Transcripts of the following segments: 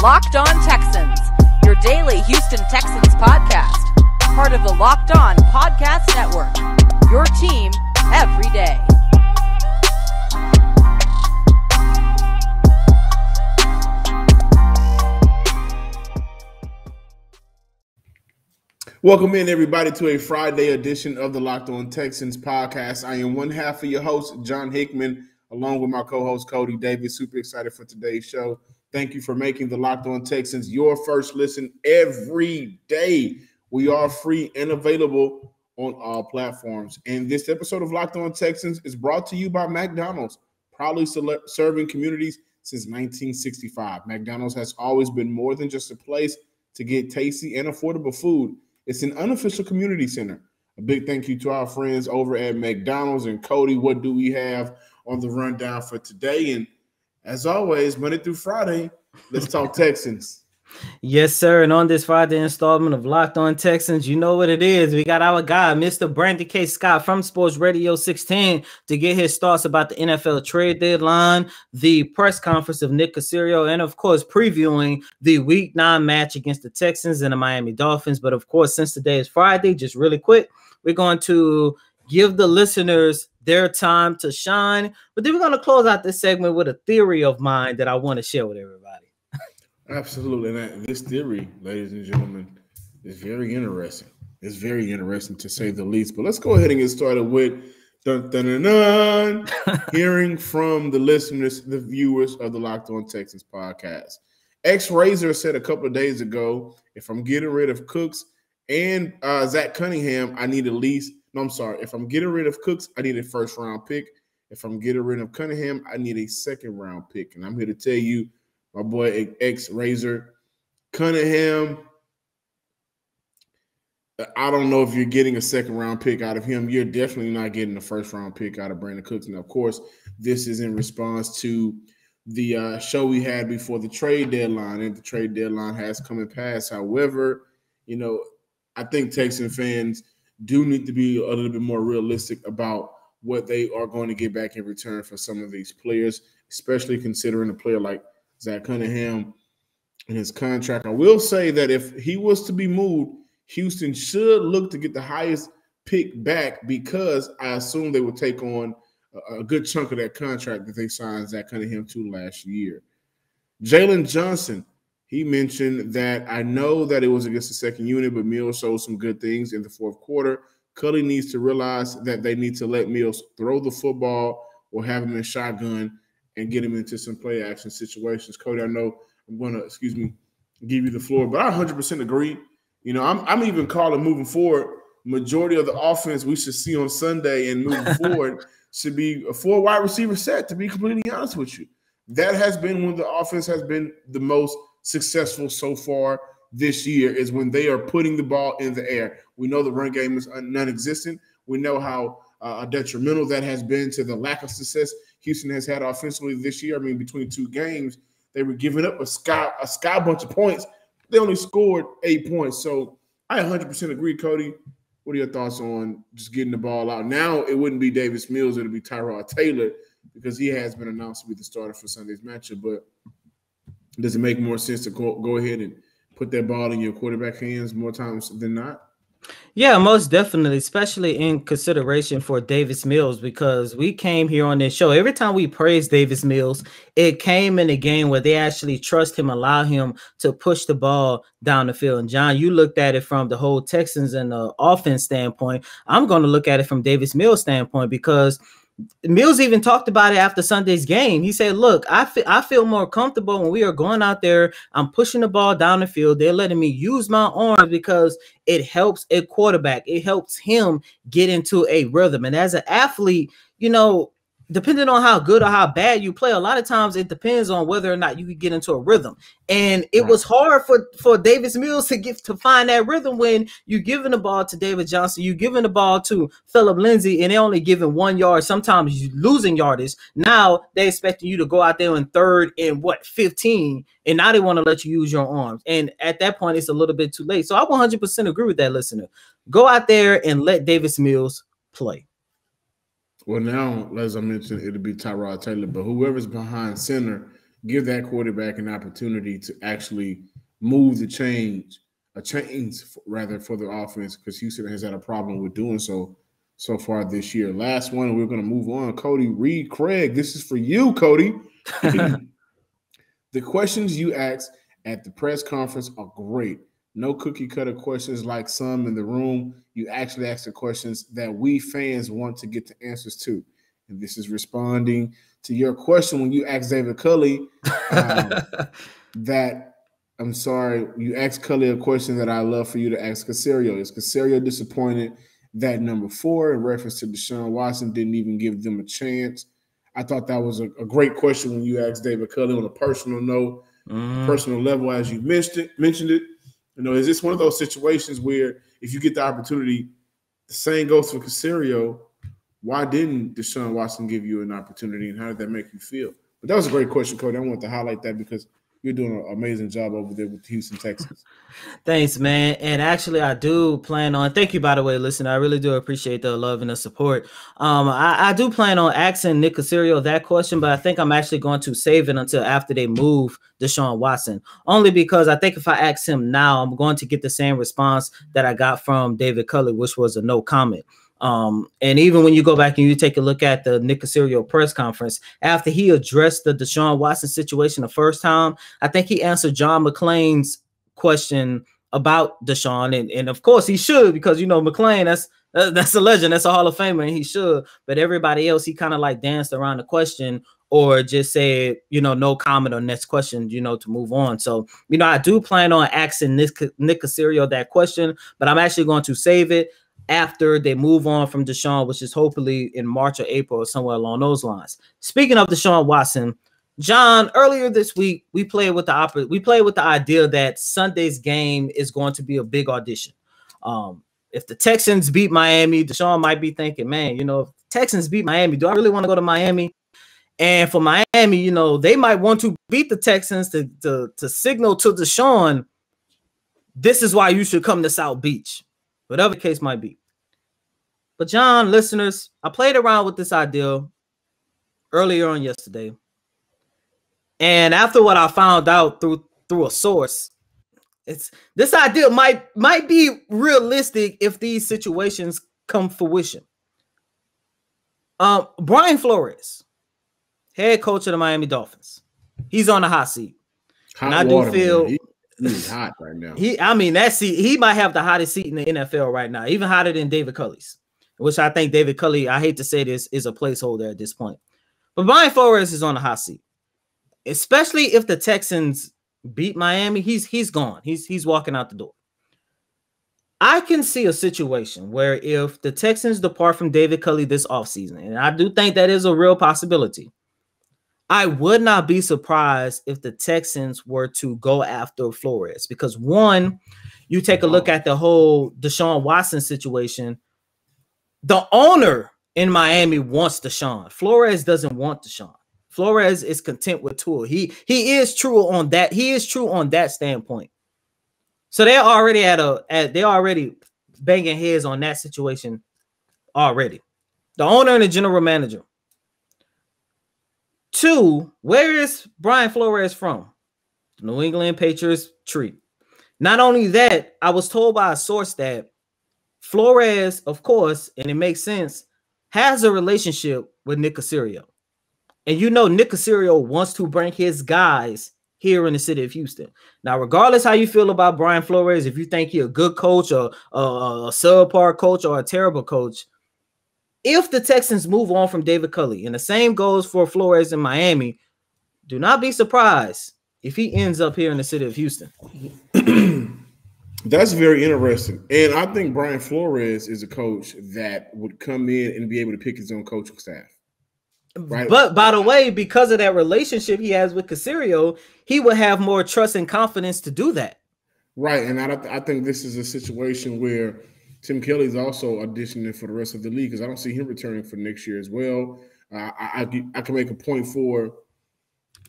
Locked On Texans, your daily Houston Texans podcast. Part of the Locked On Podcast Network, your team every day. Welcome in, everybody, to a Friday edition of the Locked On Texans podcast. I am one half of your host, John Hickman, along with my co-host, Cody Davis. Super excited for today's show. Thank you for making the Locked On Texans your first listen every day. We are free and available on all platforms. And this episode of Locked On Texans is brought to you by McDonald's, proudly serving communities since 1965. McDonald's has always been more than just a place to get tasty and affordable food. It's an unofficial community center. A big thank you to our friends over at McDonald's. And Cody, what do we have on the rundown for today? And as always, Monday through Friday, let's talk Texans. Yes, sir. And on this Friday installment of Locked On Texans, you know what it is. We got our guy, Mr. Brandon K. Scott from Sports Radio 610 to get his thoughts about the NFL trade deadline, the press conference of Nick Caserio, and, of course, previewing the Week 9 match against the Texans and the Miami Dolphins. But, of course, since today is Friday, just really quick, we're going to give the listeners their time to shine. But then we're going to close out this segment with a theory of mine that I want to share with everybody. Absolutely. And this theory, ladies and gentlemen, is very interesting. It's very interesting, to say the least. But let's go ahead and get started with hearing from the listeners, the viewers of the Locked On Texans podcast. X-Razor said a couple of days ago, if I'm getting rid of Cooks and Zach Cunningham, I need if I'm getting rid of Cooks, I need a first-round pick. If I'm getting rid of Cunningham, I need a second-round pick. And I'm here to tell you, my boy X-Razor, Cunningham, I don't know if you're getting a second-round pick out of him. You're definitely not getting a first-round pick out of Brandon Cooks. And, of course, this is in response to the show we had before the trade deadline, and the trade deadline has come and passed. However, I think Texan fans do need to be a little bit more realistic about what they are going to get back in return for some of these players, especially considering a player like Zach Cunningham and his contract. I will say that if he was to be moved, Houston should look to get the highest pick back, because I assume they would take on a good chunk of that contract that they signed Zach Cunningham to last year. Jalen Johnson, he mentioned that I know that it was against the second unit, but Mills showed some good things in the fourth quarter. Cully needs to realize that they need to let Mills throw the football or have him in shotgun and get him into some play action situations. Cody, I know I'm going to, give you the floor, but I 100% agree. I'm even calling moving forward, majority of the offense we should see on Sunday and moving forward should be a 4 wide receiver set, to be completely honest with you. That has been when the offense has been the most successful so far this year, is when they are putting the ball in the air. We know the run game is non-existent. We know how detrimental that has been to the lack of success Houston has had offensively this year. I mean, between two games, they were giving up a sky bunch of points. They only scored 8 points. So I 100% agree, Cody. What are your thoughts on just getting the ball out? Now it wouldn't be Davis Mills. It would be Tyrod Taylor, because he has been announced to be the starter for Sunday's matchup. But does it make more sense to go ahead and put that ball in your quarterback hands more times than not? Yeah, most definitely, especially in consideration for Davis Mills, because we came here on this show. Every time we praise Davis Mills, it came in a game where they actually trust him, allow him to push the ball down the field. And John, you looked at it from the whole Texans and the offense standpoint. I'm going to look at it from Davis Mills' standpoint, because Mills even talked about it after Sunday's game. He said, look, I feel more comfortable when we are going out there. I'm pushing the ball down the field. They're letting me use my arms because it helps a quarterback. It helps him get into a rhythm. And as an athlete, depending on how good or how bad you play, a lot of times it depends on whether or not you can get into a rhythm. And it was hard for Davis Mills to find that rhythm when you're giving the ball to David Johnson, you're giving the ball to Phillip Lindsay, and they're only giving 1 yard. Sometimes you're losing yardage. Now they're expecting you to go out there in third and 15, and now they want to let you use your arms. And at that point, it's a little bit too late. So I 100% agree with that listener. Go out there and let Davis Mills play. Well, now, as I mentioned, it'll be Tyrod Taylor, but whoever's behind center, give that quarterback an opportunity to actually move the chains rather for the offense, because Houston has had a problem with doing so far this year. Last one, we're going to move on. Cody Reed Craig, this is for you, Cody. The questions you asked at the press conference are great. No cookie cutter questions like some in the room. You actually ask the questions that we fans want to get the answers to. And this is responding to your question when you asked David Culley you asked Culley a question that I love for you to ask Caserio. Is Caserio disappointed that number 4, in reference to Deshaun Watson, didn't even give them a chance? I thought that was a great question when you asked David Culley on a personal note, personal level, as you mentioned it. You know, is this one of those situations where if you get the opportunity, the same goes for Caserio? Why didn't Deshaun Watson give you an opportunity, and how did that make you feel? But that was a great question, Cody. I want to highlight that because you're doing an amazing job over there with the Houston Texans. Thanks, man. And actually, I do plan on, thank you, by the way, listen, I really do appreciate the love and the support. I do plan on asking Nick Caserio that question, but I think I'm actually going to save it until after they move Deshaun Watson, only because I think if I ask him now, I'm going to get the same response that I got from David Culley, which was a no comment. And even when you go back and you take a look at the Nick Caserio press conference, after he addressed the Deshaun Watson situation the first time, I think he answered John McClain's question about Deshaun. And of course he should, because, you know, McClain, that's a legend. That's a Hall of Famer, and he should. But everybody else, he kind of like danced around the question or just said, you know, no comment on next question, you know, to move on. So, you know, I do plan on asking Nick Caserio that question, but I'm actually going to save it after they move on from Deshaun, which is hopefully in March or April or somewhere along those lines. Speaking of Deshaun Watson, John, earlier this week, we played with the idea that Sunday's game is going to be a big audition. If the Texans beat Miami, Deshaun might be thinking, man, you know, if the Texans beat Miami, do I really want to go to Miami? And for Miami, you know, they might want to beat the Texans to signal to Deshaun, this is why you should come to South Beach, whatever the case might be. But John, listeners, I played around with this idea earlier on yesterday. And after what I found out through a source, this idea might be realistic if these situations come fruition. Brian Flores, head coach of the Miami Dolphins, he's on the hot seat. And I do feel he's hot right now. He might have the hottest seat in the NFL right now, even hotter than David Culley's, which I think David Culley, I hate to say this, is a placeholder at this point. But Brian Flores is on the hot seat, especially if the Texans beat Miami. He's gone. He's walking out the door. I can see a situation where if the Texans depart from David Culley this offseason, and I do think that is a real possibility, I would not be surprised if the Texans were to go after Flores, because one, you take a look at the whole Deshaun Watson situation. The owner in Miami wants Deshaun. Flores doesn't want Deshaun. Flores is content with Tua. He is true on that. He is true on that standpoint. So they're already they're already banging heads on that situation already. The owner and the general manager. Two, where is Brian Flores from? The New England Patriots tree. Not only that, I was told by a source that Flores, of course, and it makes sense, has a relationship with Nick Caserio. And you know Nick Caserio wants to bring his guys here in the city of Houston. Now, regardless how you feel about Brian Flores, if you think he's a good coach or a subpar coach or a terrible coach, if the Texans move on from David Culley, and the same goes for Flores in Miami, do not be surprised if he ends up here in the city of Houston. That's very interesting. And I think Brian Flores is a coach that would come in and be able to pick his own coaching staff. Right. But by the way, because of that relationship he has with Caserio, he will have more trust and confidence to do that. Right. And I think this is a situation where Tim Kelly's also auditioning for the rest of the league, because I don't see him returning for next year as well. I can make a point for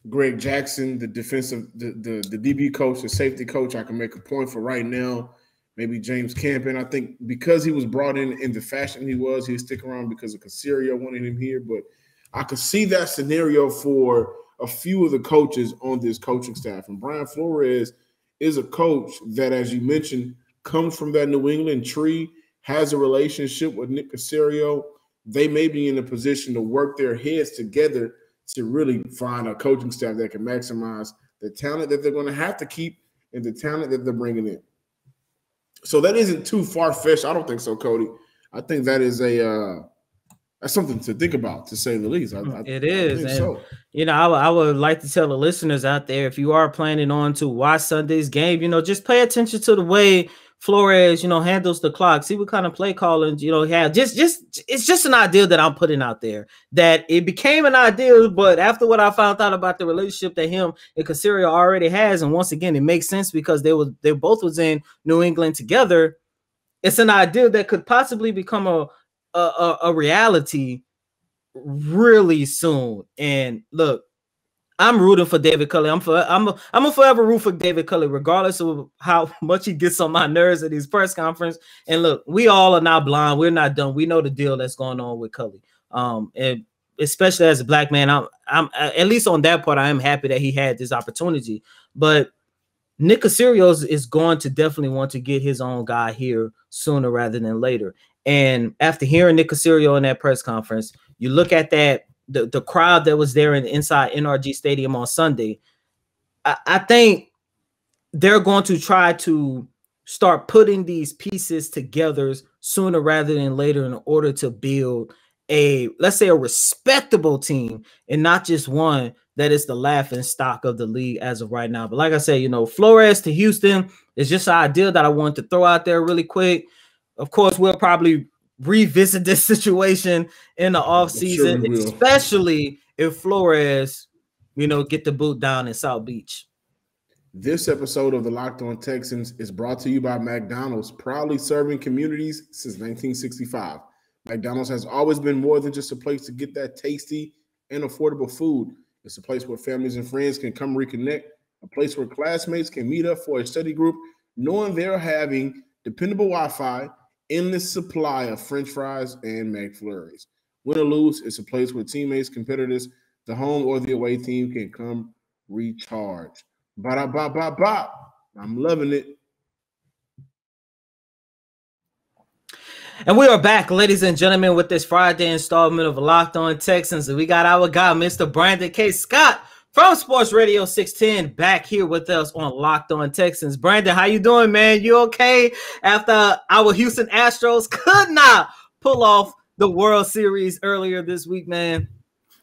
Greg Jackson, the DB coach, the safety coach. I can make a point for right now. Maybe James Campen. I think because he was brought in the fashion he'd stick around because of Caserio wanting him here. But I could see that scenario for a few of the coaches on this coaching staff. And Brian Flores is a coach that, as you mentioned, comes from that New England tree, has a relationship with Nick Caserio. They may be in a position to work their heads together to really find a coaching staff that can maximize the talent that they're going to have to keep and the talent that they're bringing in. So that isn't too far-fetched. I don't think so, Cody. I think that is that's something to think about, to say the least. It is. And, so. I would like to tell the listeners out there, if you are planning on to watch Sunday's game, just pay attention to the way Flores, handles the clock. See what kind of play calling, he had. It's just an idea that I'm putting out there, that it became an idea, but after what I found out about the relationship that him and Caserio already has, and once again, it makes sense because they both was in New England together. It's an idea that could possibly become a reality really soon. And look, I'm rooting for David Culley. I'm a forever root for David Culley, regardless of how much he gets on my nerves at his press conference. And look, we all are not blind. We're not dumb. We know the deal that's going on with Culley. And especially as a black man, I'm at least on that part, I am happy that he had this opportunity. But Nick Caserio is going to definitely want to get his own guy here sooner rather than later. And after hearing Nick Caserio in that press conference, you look at that, the crowd that was there inside NRG Stadium on Sunday. I think they're going to try to start putting these pieces together sooner rather than later in order to build let's say a respectable team, and not just one that is the laughing stock of the league as of right now. But like I said, Flores to Houston is just an idea that I wanted to throw out there really quick. Of course, we'll probably revisit this situation in the offseason, sure, especially if Flores, get the boot down in South Beach. This episode of the Locked On Texans is brought to you by McDonald's, proudly serving communities since 1965. McDonald's has always been more than just a place to get that tasty and affordable food. It's a place where families and friends can come reconnect, a place where classmates can meet up for a study group, knowing they're having dependable Wi-Fi, endless supply of French fries and McFlurries. Win or lose, it's a place where teammates, competitors, the home or the away team can come recharge. Ba-da-ba-ba-ba. I'm loving it. And we are back, ladies and gentlemen, with this Friday installment of Locked On Texans. And we got our guy, Mr. Brandon K. Scott from Sports Radio 610, back here with us on Locked On Texans. Brandon, how you doing, man? You okay? After our Houston Astros could not pull off the World Series earlier this week, man.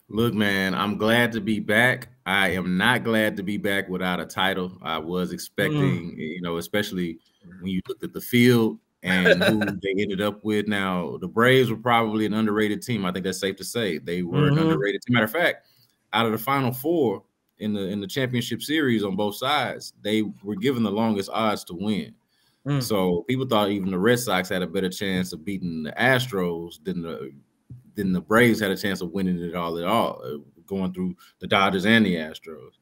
Look, man, I'm glad to be back. I am not glad to be back without a title. I was expecting, especially when you looked at the field and who they ended up with. Now, the Braves were probably an underrated team. I think that's safe to say. They were an underrated team. Matter of fact, out of the Final Four in the championship series on both sides, they were given the longest odds to win. So people thought even the Red Sox had a better chance of beating the Astros than the Braves had a chance of winning it all, going through the Dodgers and the Astros.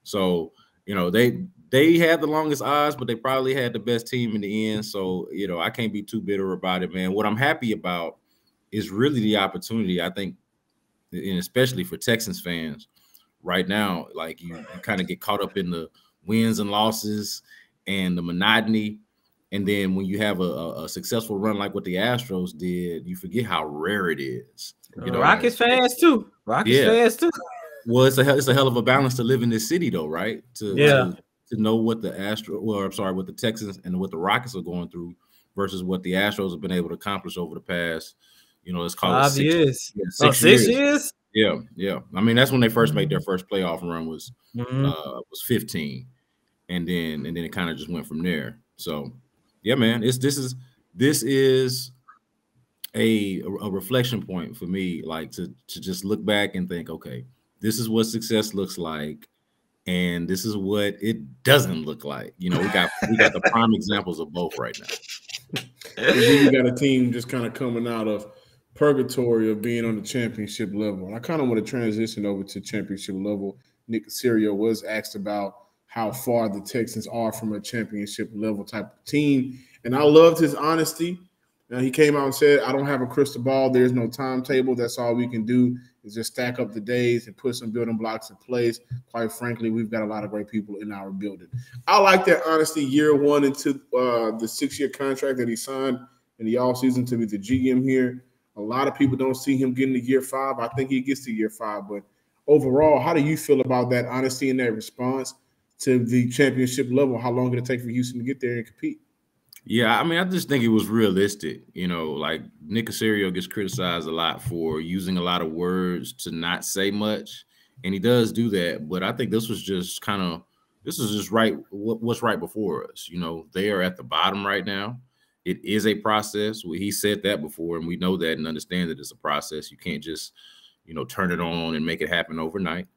So, they had the longest odds, but they probably had the best team in the end. So, I can't be too bitter about it, man. What I'm happy about is really the opportunity, I think, and especially for Texans fans right now, like you kind of get caught up in the wins and losses and the monotony. And then when you have a successful run like what the Astros did, you forget how rare it is. Rockets fans too. Fans too. Well, it's a hell of a balance to live in this city, though, right? To know what the what the Texans and what the Rockets are going through versus what the Astros have been able to accomplish over the past, let's call it 5 years. Yeah, 6 years. Yeah. I mean, that's when they first made their first playoff run was 15, and then it kind of just went from there. So, yeah, man, this is a reflection point for me, like to just look back and think, okay, this is what success looks like, and this is what it doesn't look like. We got the prime examples of both right now. And then you got a team just kind of coming out of purgatory of being on the championship level. I kind of want to transition over to championship level. Nick Caserio was asked about how far the Texans are from a championship level type of team, and I loved his honesty. Now, he came out and said, I don't have a crystal ball. There's no timetable. That's all we can do is just stack up the days and put some building blocks in place. Quite frankly, we've got a lot of great people in our building. I like that honesty year one into the 6-year contract that he signed in the offseason to be the GM here. A lot of people don't see him getting to year 5. I think he gets to year 5. But overall, how do you feel about that honesty and that response to the championship level? How long did it take for Houston to get there and compete? Yeah, I mean, I just think it was realistic. You know, like Nick Caserio gets criticized a lot for using a lot of words to not say much, and he does do that. But I think this was just right. What's right before us? You know, they are at the bottom right now. It is a process. Well, he said that before, and we know that and understand that it's a process. You can't just, you know, turn it on and make it happen overnight.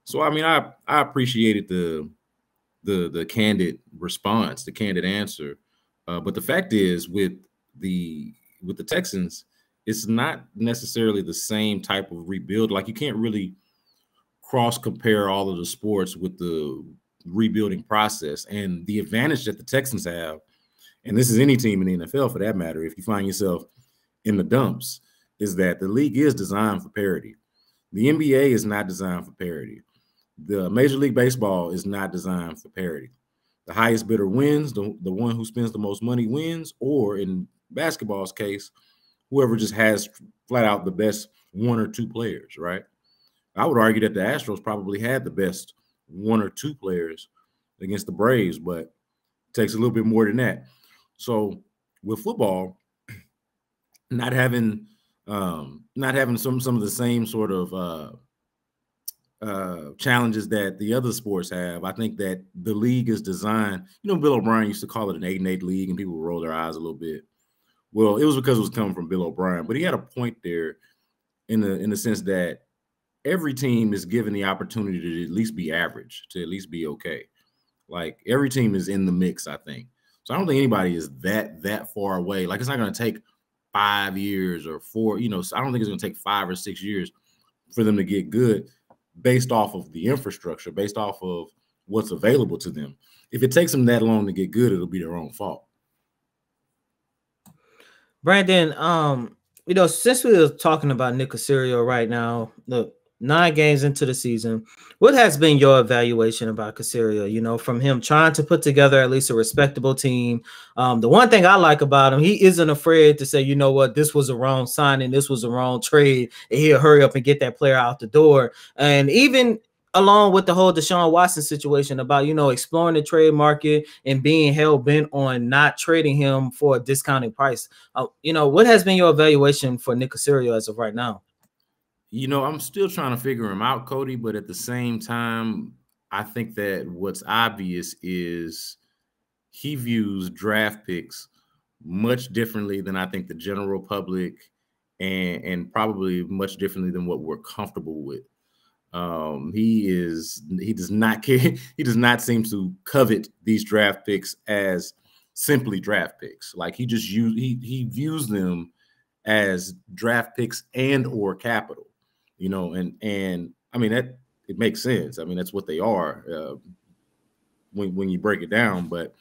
So, I mean, I appreciated the candid response, the candid answer. But the fact is, with the Texans, it's not necessarily the same type of rebuild. Like, you can't really cross compare all of the sports with the rebuilding process. And the advantage that the Texans have, and this is any team in the NFL for that matter, if you find yourself in the dumps, is that the league is designed for parity. The NBA is not designed for parity. The Major League Baseball is not designed for parity. The highest bidder wins, the one who spends the most money wins, or in basketball's case, whoever just has flat out the best 1 or 2 players, right? I would argue that the Astros probably had the best 1 or 2 players against the Braves, but it takes a little bit more than that. So with football, not having some of the same sort of challenges that the other sports have, I think that the league is designed, you know, Bill O'Brien used to call it an 8-8 league, and people would roll their eyes a little bit. Well, it was because it was coming from Bill O'Brien, but he had a point there in the sense that every team is given the opportunity to at least be average, to at least be okay. Like, every team is in the mix, I think. So I don't think anybody is that far away. Like, it's not going to take 5 years or 4, you know, so I don't think it's going to take 5 or 6 years for them to get good, based off of the infrastructure, based off of what's available to them. If it takes them that long to get good, it'll be their own fault. Brandon, you know, since we were talking about Nick Caserio right now, look, 9 games into the season, what has been your evaluation about Caserio? You know, from him trying to put together at least a respectable team. The one thing I like about him, he isn't afraid to say, you know what, this was a wrong signing, this was a wrong trade, and he'll hurry up and get that player out the door. And even along with the whole Deshaun Watson situation about, you know, exploring the trade market and being hell bent on not trading him for a discounted price. You know, what has been your evaluation for Nick Caserio as of right now? You know, I'm still trying to figure him out, Cody, but at the same time, I think that what's obvious is he views draft picks much differently than I think the general public, and probably much differently than what we're comfortable with. He does not care. He does not seem to covet these draft picks as simply draft picks. Like, he views them as draft picks and or capital. You know, and I mean, that it makes sense. I mean, that's what they are when you break it down. But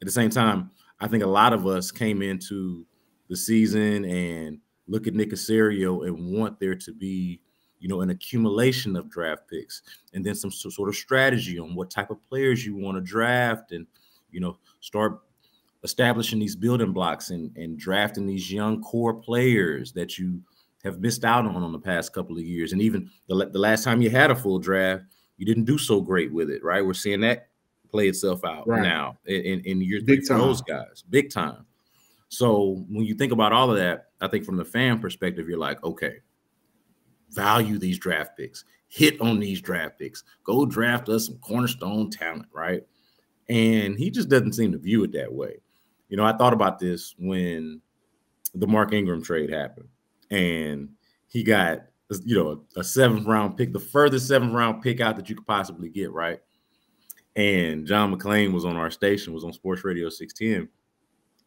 at the same time, I think a lot of us came into the season and look at Nick Caserio and want there to be, you know, an accumulation of draft picks and then some sort of strategy on what type of players you want to draft, and, you know, start establishing these building blocks and drafting these young core players that you have missed out on the past couple of years. And even the last time you had a full draft, you didn't do so great with it, right? We're seeing that play itself out now in year 3 for those guys, big time. So when you think about all of that, I think from the fan perspective, you're like, okay, value these draft picks, hit on these draft picks, go draft us some cornerstone talent, right? And he just doesn't seem to view it that way. You know, I thought about this when the Mark Ingram trade happened. And he got, you know, a 7th round pick, the furthest 7th round pick out that you could possibly get, right? And John McClain was on our station, was on Sports Radio 610,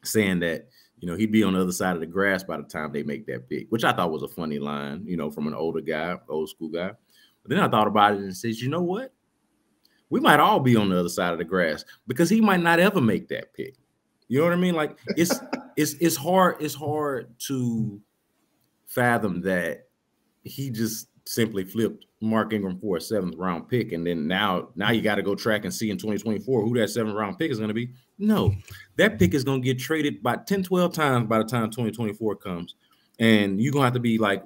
saying that, you know, he'd be on the other side of the grass by the time they make that pick, which I thought was a funny line, you know, from an older guy, old school guy. But then I thought about it and said, you know what? We might all be on the other side of the grass because he might not ever make that pick. You know what I mean? Like, it's hard to fathom that he just simply flipped Mark Ingram for a 7th round pick, and then now you got to go track and see in 2024 who that 7th round pick is going to be. No, that pick is going to get traded by 10, 12 times by the time 2024 comes, and you're going to have to be like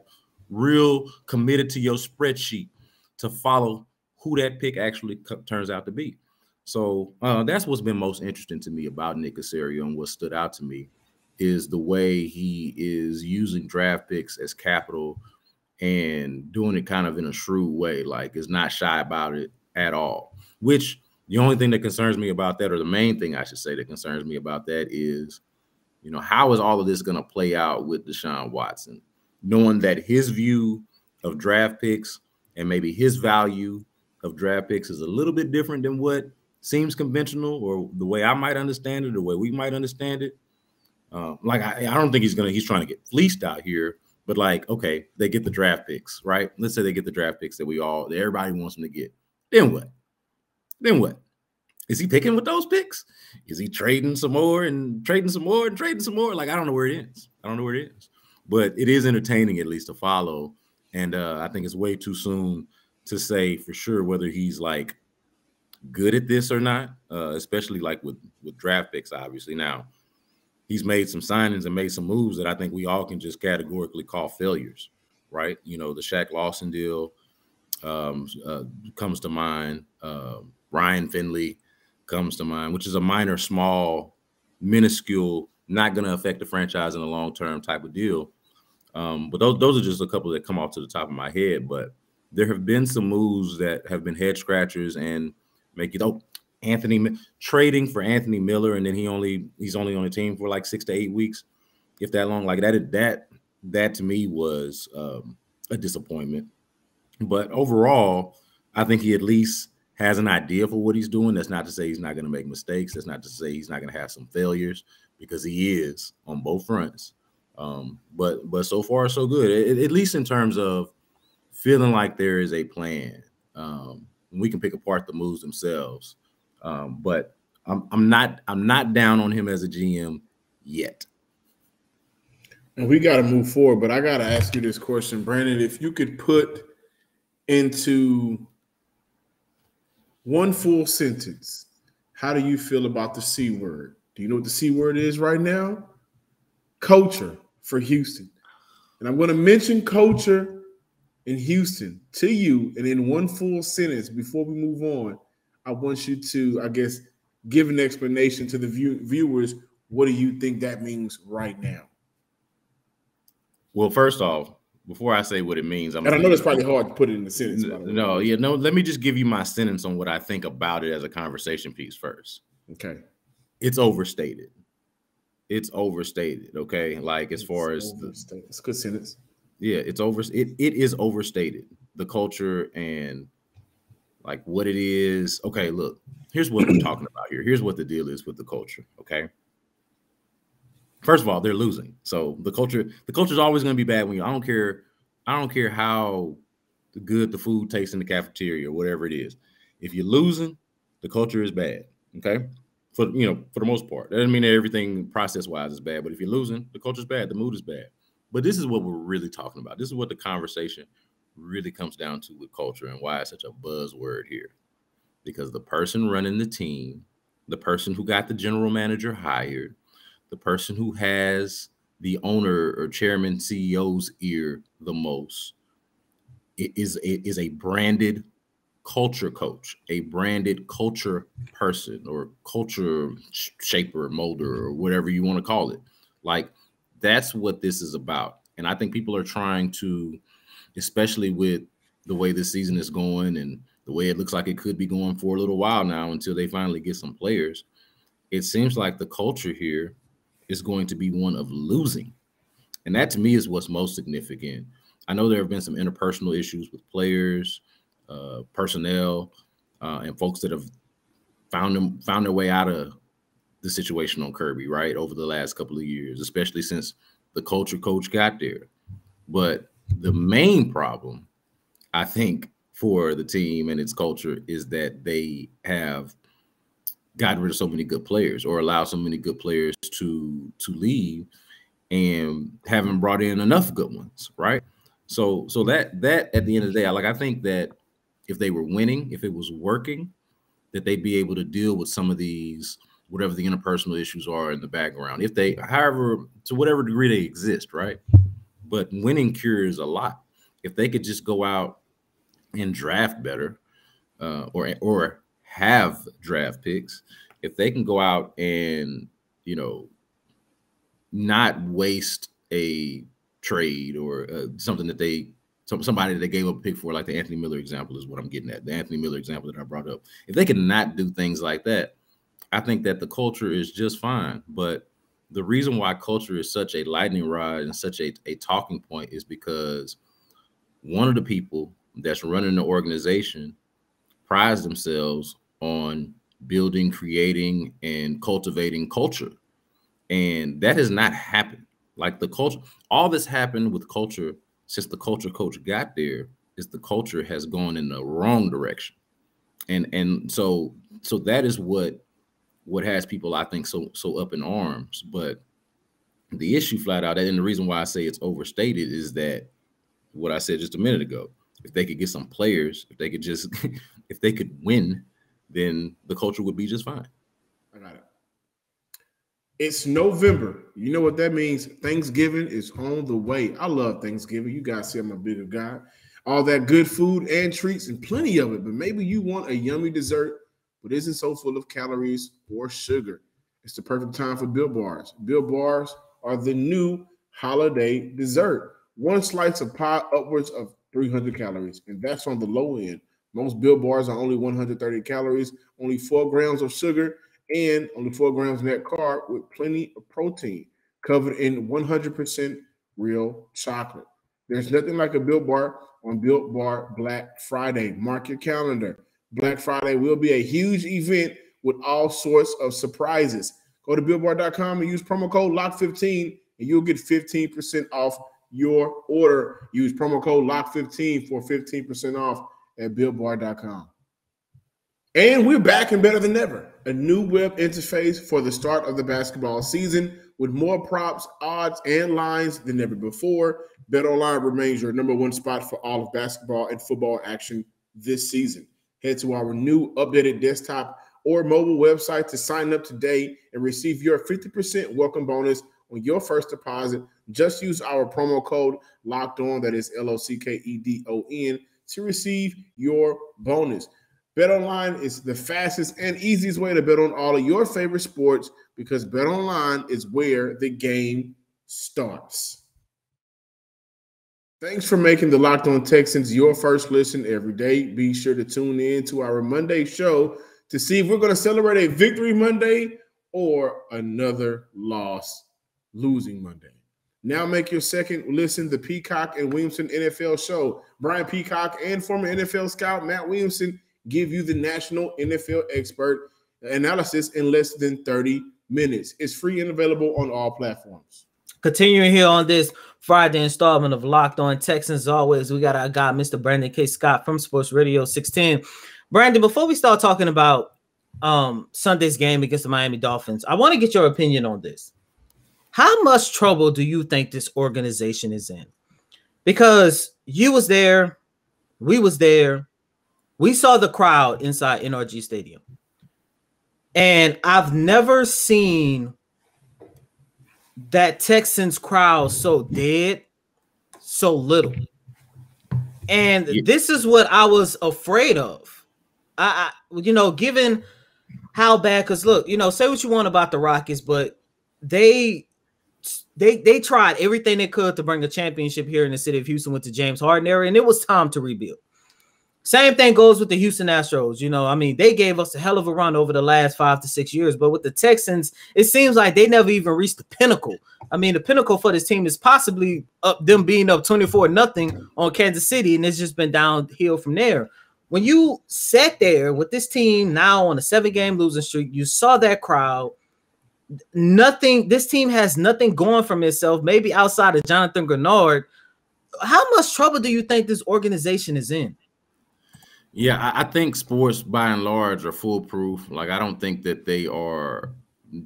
real committed to your spreadsheet to follow who that pick actually turns out to be. So that's what's been most interesting to me about Nick Caserio, and what stood out to me is the way he is using draft picks as capital and doing it kind of in a shrewd way, like is not shy about it at all. Which the only thing that concerns me about that, or the main thing I should say that concerns me about that is, you know, how is all of this going to play out with Deshaun Watson, knowing that his view of draft picks and maybe his value of draft picks is a little bit different than what seems conventional, or the way I might understand it, the way we might understand it. I don't think he's trying to get fleeced out here, but like, okay, they get the draft picks, right? Let's say they get the draft picks that everybody wants them to get. Then what? Then what? Is he picking with those picks? Is he trading some more and trading some more and trading some more? Like, I don't know where it is. But it is entertaining, at least, to follow. And I think it's way too soon to say for sure whether he's like good at this or not, especially like with draft picks, obviously. Now, he's made some signings and made some moves that I think we all can just categorically call failures, right? You know, the Shaq Lawson deal comes to mind. Ryan Finley comes to mind, which is a minor, small, minuscule, not going to affect the franchise in the long term type of deal. But those are just a couple that come off to the top of my head. But there have been some moves that have been head scratchers and make it trading for Anthony Miller, and then he's only on the team for like 6 to 8 weeks, if that long. Like that to me was a disappointment. But overall, I think he at least has an idea for what he's doing. That's not to say he's not going to make mistakes. That's not to say he's not going to have some failures, because he is on both fronts. But so far so good, at least in terms of feeling like there is a plan. We can pick apart the moves themselves. But I'm not down on him as a GM yet. And we got to move forward, but I got to ask you this question, Brandon. If you could put into one full sentence, how do you feel about the C word? Do you know what the C word is right now? Culture for Houston. And I'm going to mention culture in Houston to you, and in one full sentence before we move on, I want you to, I guess, give an explanation to the viewers. What do you think that means right now? Well, first off, before I say what it means, I know that's probably hard to put it in a sentence. Let me just give you my sentence on what I think about it as a conversation piece first. Okay. It's overstated. Okay. Like, as far as it's a good sentence. Yeah, it is overstated, the culture and like what it is. Okay, look, here's what we're talking about here. Here's what the deal is with the culture. Okay. First of all, they're losing. So the culture is always going to be bad when I don't care how good the food tastes in the cafeteria or whatever it is. If you're losing, the culture is bad. Okay. For the most part. That doesn't mean that everything process-wise is bad, but if you're losing, the culture's bad, the mood is bad. But this is what we're really talking about. This is what the conversation really comes down to with culture, and why it's such a buzzword here. Because the person running the team, the person who got the general manager hired, the person who has the owner or chairman CEO's ear the most, is a branded culture coach, a branded culture person, or culture shaper, molder, or whatever you want to call it. Like, that's what this is about. And I think people are trying to, especially with the way this season is going and the way it looks like it could be going for a little while now until they finally get some players, it seems like the culture here is going to be one of losing. And that to me is what's most significant. I know there have been some interpersonal issues with players, personnel, and folks that have found their way out of the situation on Kirby, right, over the last couple of years, especially since the culture coach got there. But the main problem, I think, for the team and its culture is that they have got rid of so many good players or allowed so many good players to leave and haven't brought in enough good ones, right? So that at the end of the day, I think that if they were winning, if it was working, that they'd be able to deal with some of these, whatever the interpersonal issues are in the background, if they, however, to whatever degree they exist, right? But winning cures a lot. If they could just go out and draft better, or have draft picks, if they can go out and, you know, not waste a trade or something that somebody that they gave up a pick for, like the Anthony Miller example is what I'm getting at. The Anthony Miller example that I brought up. If they can not do things like that, I think that the culture is just fine. But the reason why culture is such a lightning rod and such a talking point is because one of the people that's running the organization prides themselves on building, creating, and cultivating culture. And that has not happened. Like the culture, all that's happened with culture since the culture coach got there is the culture has gone in the wrong direction. And so that is what has people, I think, so up in arms. But the issue flat out, and the reason why I say it's overstated, is that what I said just a minute ago. If they could get some players, if they could just if they could win, then the culture would be just fine. I got it. It's November. You know what that means? Thanksgiving is on the way. I love Thanksgiving. You guys see I'm a bigger guy. All that good food and treats and plenty of it. But maybe you want a yummy dessert, but isn't so full of calories or sugar. It's the perfect time for Built Bars. Built Bars are the new holiday dessert. One slice of pie upwards of 300 calories, and that's on the low end. Most Built Bars are only 130 calories, only 4 grams of sugar, and only 4 grams net carb with plenty of protein, covered in 100% real chocolate. There's nothing like a Built Bar on Built Bar Black Friday. Mark your calendar. Black Friday will be a huge event with all sorts of surprises. Go to BuiltBar.com and use promo code LOCK15, and you'll get 15% off your order. Use promo code LOCK15 for 15% off at BuiltBar.com. And we're back and better than ever. A new web interface for the start of the basketball season with more props, odds, and lines than ever before. BetOnline remains your number one spot for all of basketball and football action this season. Head to our new updated desktop or mobile website to sign up today and receive your 50% welcome bonus on your first deposit. Just use our promo code LOCKEDON, that is LOCKEDON, to receive your bonus. BetOnline is the fastest and easiest way to bet on all of your favorite sports because BetOnline is where the game starts. Thanks for making the Locked On Texans your first listen every day. Be sure to tune in to our Monday show to see if we're going to celebrate a victory Monday or another losing Monday. Now make your second listen the Peacock and Williamson NFL show. Brian Peacock and former NFL scout Matt Williamson give you the national NFL expert analysis in less than 30 minutes. It's free and available on all platforms. Continuing here on this Friday installment of Locked On Texans, as always, we got our guy, Mr. Brandon K. Scott from Sports Radio 610. Brandon, before we start talking about Sunday's game against the Miami Dolphins, I want to get your opinion on this. How much trouble do you think this organization is in? Because you was there, we was there, we saw the crowd inside NRG Stadium. And I've never seen that Texans crowd so dead, so little. And this is what I was afraid of. I given how bad, because look, say what you want about the Rockets, but they tried everything they could to bring a championship here in the city of Houston with the James Harden era, and it was time to rebuild. Same thing goes with the Houston Astros. They gave us a hell of a run over the last 5 to 6 years, but with the Texans, it seems like they never even reached the pinnacle. The pinnacle for this team is possibly them being up 24-0 on Kansas City, and it's just been downhill from there. When you sat there with this team now on a 7-game losing streak, you saw that crowd. This team has nothing going from itself, maybe outside of Jonathan Grenard. How much trouble do you think this organization is in? Yeah, I think sports by and large are foolproof. Like, I don't think that they are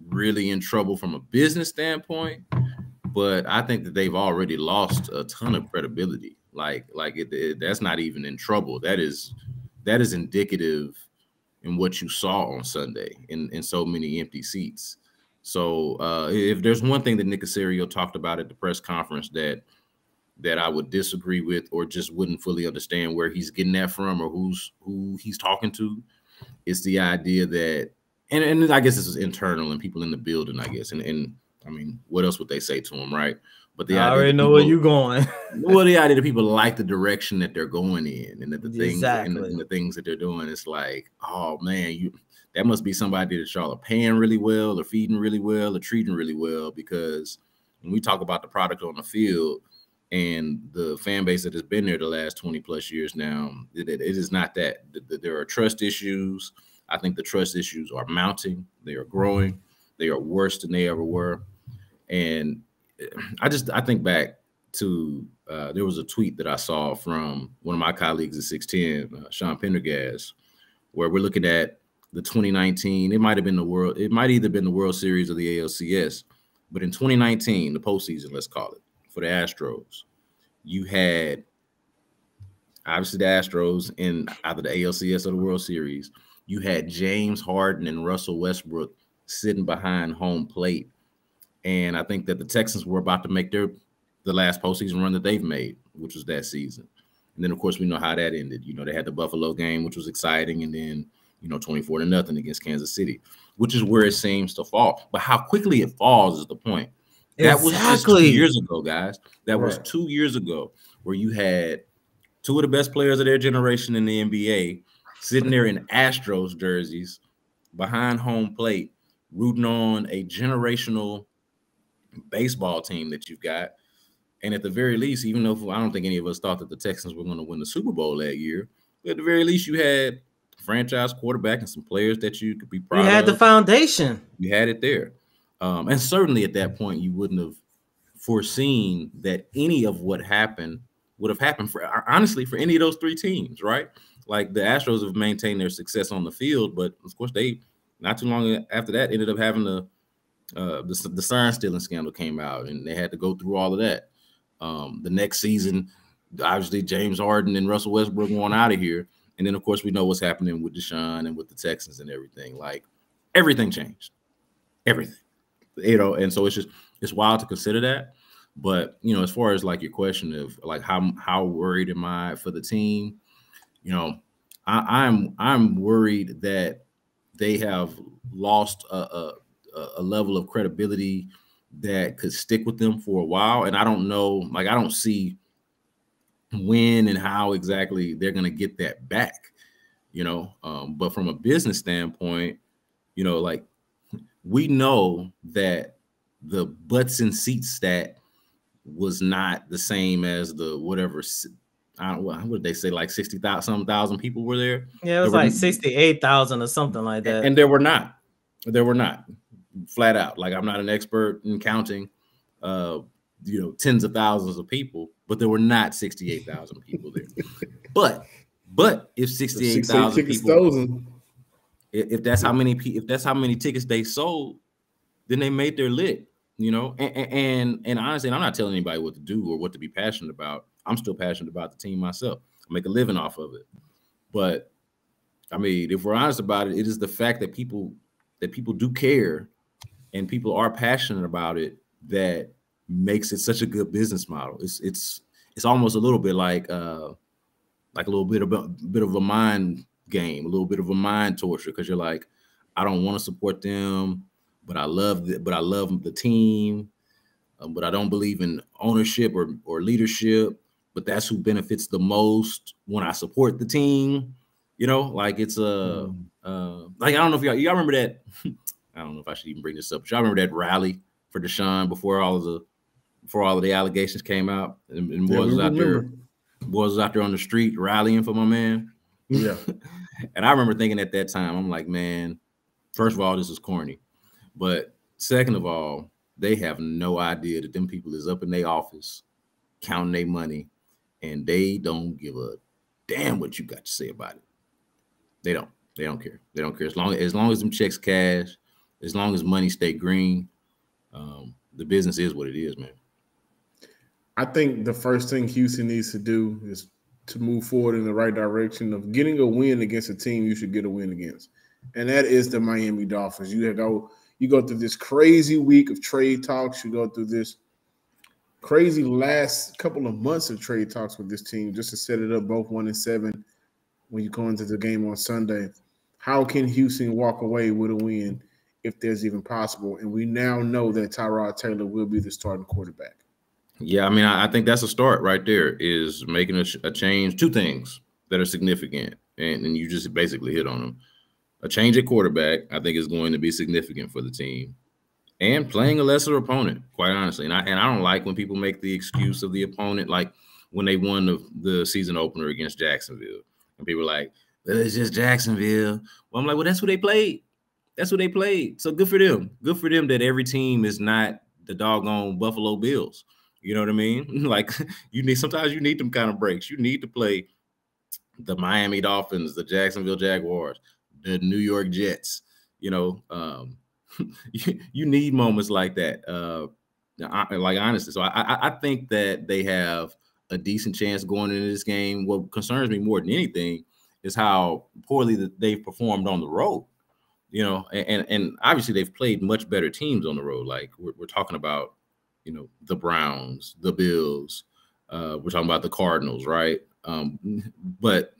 really in trouble from a business standpoint, but I think that they've already lost a ton of credibility. That's not even in trouble. That is indicative in what you saw on Sunday in so many empty seats. So if there's one thing that Nick Caserio talked about at the press conference that I would disagree with or just wouldn't fully understand where he's getting that from or who he's talking to, it's the idea that, and I guess this is internal and people in the building, I guess, and I mean, what else would they say to him, right? But the I idea already that know where you're going. well, the idea that people like the direction that they're going in, and that the things Exactly. and the things that they're doing, it's like, oh man, that must be somebody that y'all are paying really well, or feeding really well, or treating really well. Because when we talk about the product on the field and the fan base that has been there the last 20 plus years now, it is not that. There are trust issues. I think the trust issues are mounting. They are growing. They are worse than they ever were. And I think back to there was a tweet that I saw from one of my colleagues at 610, Sean Pendergast, where we're looking at the 2019. It might have been it might either been the World Series or the ALCS, but in 2019, the postseason, let's call it, for the Astros, you had obviously the Astros in either the ALCS or the World Series. You had James Harden and Russell Westbrook sitting behind home plate. And I think that the Texans were about to make the last postseason run that they've made, which was that season. And then, of course, we know how that ended. You know, they had the Buffalo game, which was exciting, and then, 24-0 against Kansas City, which is where it seems to fall. But how quickly it falls is the point. That was just 2 years ago, guys. That was 2 years ago, where you had two of the best players of their generation in the NBA sitting there in Astros jerseys behind home plate, rooting on a generational baseball team that you've got. And at the very least, even though I don't think any of us thought that the Texans were going to win the Super Bowl that year, but at the very least, you had a franchise quarterback and some players that you could be proud of. You had the foundation. You had it there. And certainly at that point, you wouldn't have foreseen that any of what happened would have happened honestly for any of those three teams, right? Like, the Astros have maintained their success on the field, but of course they, not too long after that, ended up having the sign stealing scandal came out, and they had to go through all of that. The next season, obviously, James Harden and Russell Westbrook went out of here. And then, of course, we know what's happening with Deshaun and with the Texans and everything. Like, everything changed. Everything. And so it's wild to consider that. But, as far as like your question of like how worried am I for the team, I'm worried that they have lost a level of credibility that could stick with them for a while. And I don't know, like, I don't see when and how exactly they're going to get that back, but from a business standpoint, like, we know that the butts and seats stat was not the same as the whatever. What did they say? Like 60,000 people were there. Yeah, it was like 68,000 or something like that. And there were not. Flat out. Like, I'm not an expert in counting, tens of thousands of people, but there were not 68,000 people there. But if 68,000 people, if that's how many tickets they sold, then they made their lick. And honestly, I'm not telling anybody what to do or what to be passionate about. I'm still passionate about the team myself. I make a living off of it. But I mean, if we're honest about it, it is the fact that people do care and people are passionate about it that makes it such a good business model. It's almost a little bit like a little bit of a mind game, a little bit of a mind torture, because you're like, I don't want to support them, but I love the team, but I don't believe in ownership or leadership. But that's who benefits the most when I support the team. Like, it's like, I don't know if y'all remember that. I don't know if I should even bring this up. But y'all remember that rally for Deshaun before all of the allegations came out, and boys was out there on the street rallying for my man. Yeah. And I remember thinking at that time, I'm like, man, first of all, this is corny. But second of all, they have no idea that them people is up in their office counting their money, and they don't give a damn what you got to say about it. They don't. They don't care. They don't care. As long as them checks cash, as long as money stay green, the business is what it is, man. I think the first thing Houston needs to do is to move forward in the right direction of getting a win against a team you should get a win against, and that is the Miami Dolphins. You go through this crazy week of trade talks. You go through this crazy last couple of months of trade talks with this team just to set it up both 1-7 when you go into the game on Sunday. How can Houston walk away with a win if there's even possible? And we now know that Tyrod Taylor will be the starting quarterback. Yeah, I mean, I think that's a start right there, is making a change. Two things that are significant, and you just basically hit on them. A change at quarterback, I think, is going to be significant for the team. And playing a lesser opponent, quite honestly. And I don't like when people make the excuse of the opponent, like when they won the season opener against Jacksonville. And people are like, well, it's just Jacksonville. Well, I'm like, well, that's who they played. That's who they played. So good for them. Good for them that every team is not the doggone Buffalo Bills. You know what I mean? Like, sometimes you need them kind of breaks. You need to play the Miami Dolphins, the Jacksonville Jaguars, the New York Jets. You know, you need moments like that. Like, honestly, so I think that they have a decent chance going into this game. What concerns me more than anything is how poorly they've performed on the road. You know, and obviously they've played much better teams on the road. Like we're talking about, you know, the Browns, the Bills, we're talking about the Cardinals, right? But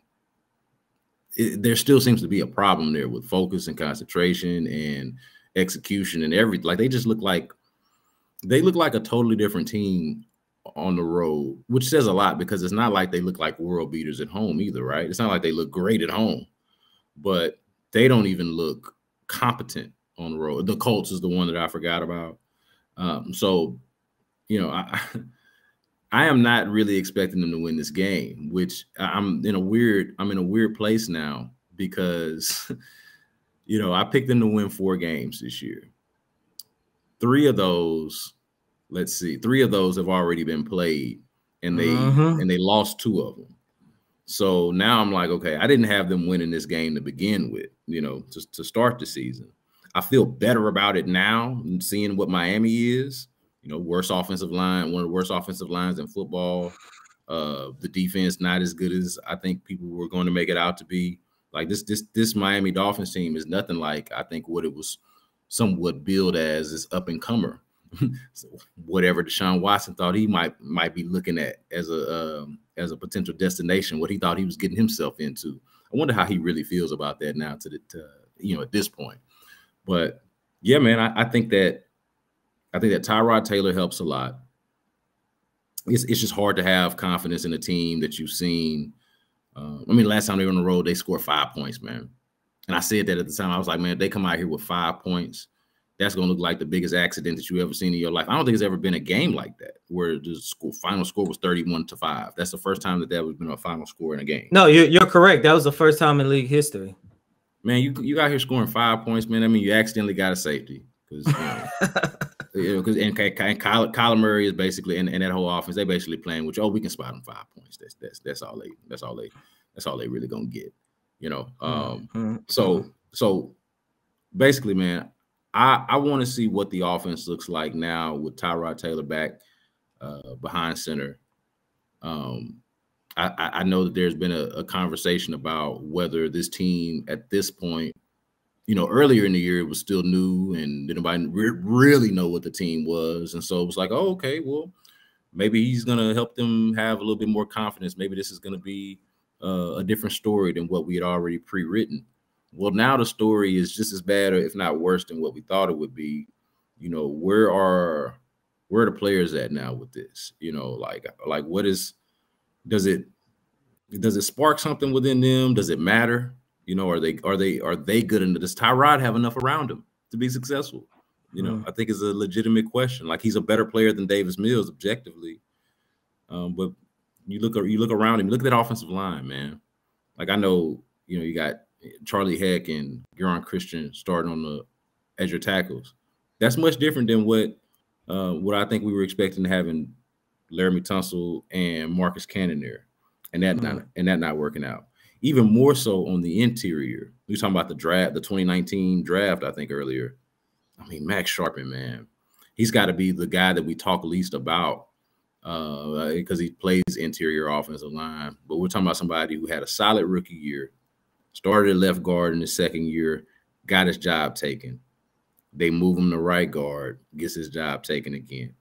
there still seems to be a problem there with focus and concentration and execution and everything. Like they look like a totally different team on the road, which says a lot because it's not like they look like world beaters at home either, right? It's not like they look great at home, but they don't even look competent on the road. The Colts is the one that I forgot about. So, you know, I am not really expecting them to win this game, which I'm in a weird place now because, you know, I picked them to win 4 games this year. 3 of those have already been played, and they lost 2 of them. So now I'm like, okay, I didn't have them winning this game to begin with, you know, to start the season. I feel better about it now, seeing what Miami is. You know, worst offensive line, one of the worst offensive lines in football. The defense not as good as I think people were going to make it out to be. Like this Miami Dolphins team is nothing like I think what it was somewhat billed as this up and comer. So whatever Deshaun Watson thought he might be looking at as a potential destination, what he thought he was getting himself into. I wonder how he really feels about that now at this point. But yeah, man, I think that Tyrod Taylor helps a lot. It's just hard to have confidence in a team that you've seen. Last time they were on the road, they scored 5 points, man. And I said that at the time. I was like, man, if they come out here with 5 points, that's going to look like the biggest accident that you ever seen in your life. I don't think there's ever been a game like that where the final score was 31-5. That's the first time that was been a final score in a game. No, you're correct. That was the first time in league history. Man, you got here scoring 5 points, man. I mean, you accidentally got a safety because Kyler Murray is basically and that whole offense, they basically playing with we can spot them 5 points. That's all they really gonna get, you know. So basically, man, I want to see what the offense looks like now with Tyrod Taylor back behind center. I know that there's been a conversation about whether this team at this point, you know, earlier in the year it was still new and nobody really know what the team was. And so it was like, oh, okay, well, maybe he's going to help them have a little bit more confidence. Maybe this is going to be a different story than what we had already pre-written. Well, now the story is just as bad, or if not worse than what we thought it would be. You know, where are the players at now with this? You know, like what is, does it spark something within them? Does it matter? You know, are they good enough? Does Tyrod have enough around him to be successful? You know, I think it's a legitimate question. Like, he's a better player than Davis Mills objectively. But you look around him, look at that offensive line, man. Like, I know, you know, you got Charlie Heck and Geron Christian starting on the edge of tackles. That's much different than what I think we were expecting to have in Laramie Tunsil and Marcus Cannon there, and that not working out. even more so on the interior. We were talking about the draft, the 2019 draft, I think earlier. I mean, Max Sharpen, man, he's got to be the guy that we talk least about because he plays interior offensive line. But we're talking about somebody who had a solid rookie year, started at left guard in his second year, got his job taken. They move him to right guard, gets his job taken again.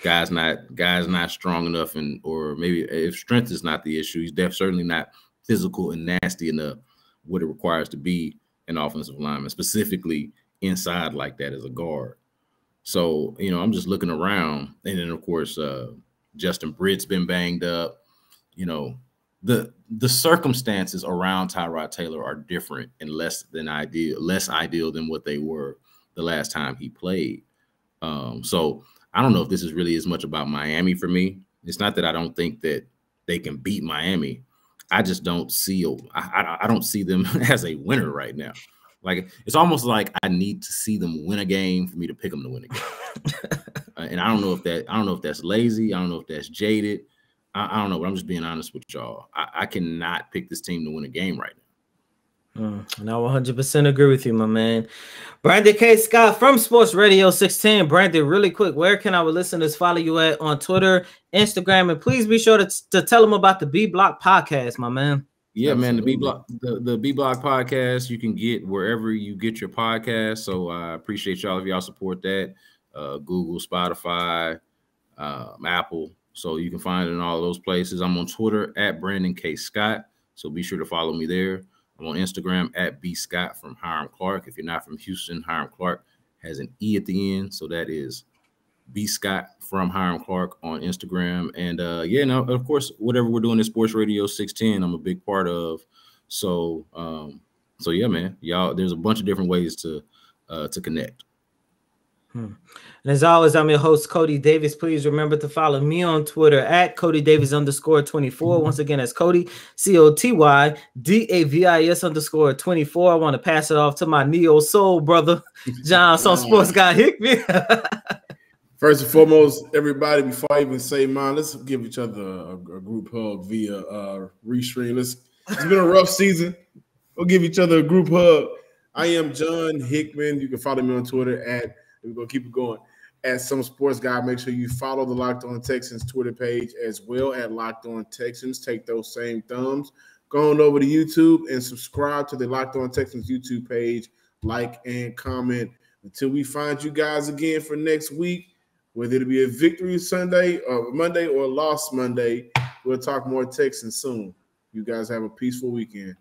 Guy's not strong enough, or maybe if strength is not the issue, he's certainly not physical and nasty enough what it requires to be an offensive lineman, specifically inside like that as a guard. So, I'm just looking around, and then of course Justin Britt's been banged up. The circumstances around Tyrod Taylor are different and less ideal than what they were the last time he played. So I don't know if this is really as much about Miami for me. It's not that I don't think that they can beat Miami. I just don't see I don't see them as a winner right now. Like, it's almost like I need to see them win a game for me to pick them to win a game. And I don't know if that's lazy. I don't know if that's jaded. I don't know, but I'm just being honest with y'all. I cannot pick this team to win a game right now. And I 100% agree with you, my man. Brandon K. Scott from Sports Radio 610. Brandon, really quick, where can our listeners follow you at on Twitter, Instagram, and please be sure to tell them about the B Block podcast, my man. Yeah, man, the B Block podcast you can get wherever you get your podcast. So I appreciate y'all if y'all support that. Google, Spotify, Apple. So you can find it in all those places. I'm on Twitter at Brandon K. Scott. So be sure to follow me there. I'm on Instagram at B Scott from Hiram Clark. If you're not from Houston, Hiram Clark has an E at the end. So that is B Scott from Hiram Clark on Instagram. And of course, whatever we're doing at Sports Radio 610, I'm a big part of. So yeah, man, y'all, there's a bunch of different ways to connect. And as always, I'm your host, Cody Davis. Please remember to follow me on Twitter at CodyDavis_24. Once again, that's Cody, CotyDavis _24. I want to pass it off to my neo soul brother, John, some sports guy Hickman. First and foremost, everybody, before I even say mine, let's give each other a group hug via Restream. It's been a rough season. We'll give each other a group hug. I am John Hickman. You can follow me on Twitter at, we're going to keep it going, at Some Sports Guy. Make sure you follow the Locked On Texans Twitter page as well at Locked On Texans. Take those same thumbs. Go on over to YouTube and subscribe to the Locked On Texans YouTube page. Like and comment. Until we find you guys again for next week, whether it'll be a victory Sunday or Monday or a loss Monday, we'll talk more Texans soon. You guys have a peaceful weekend.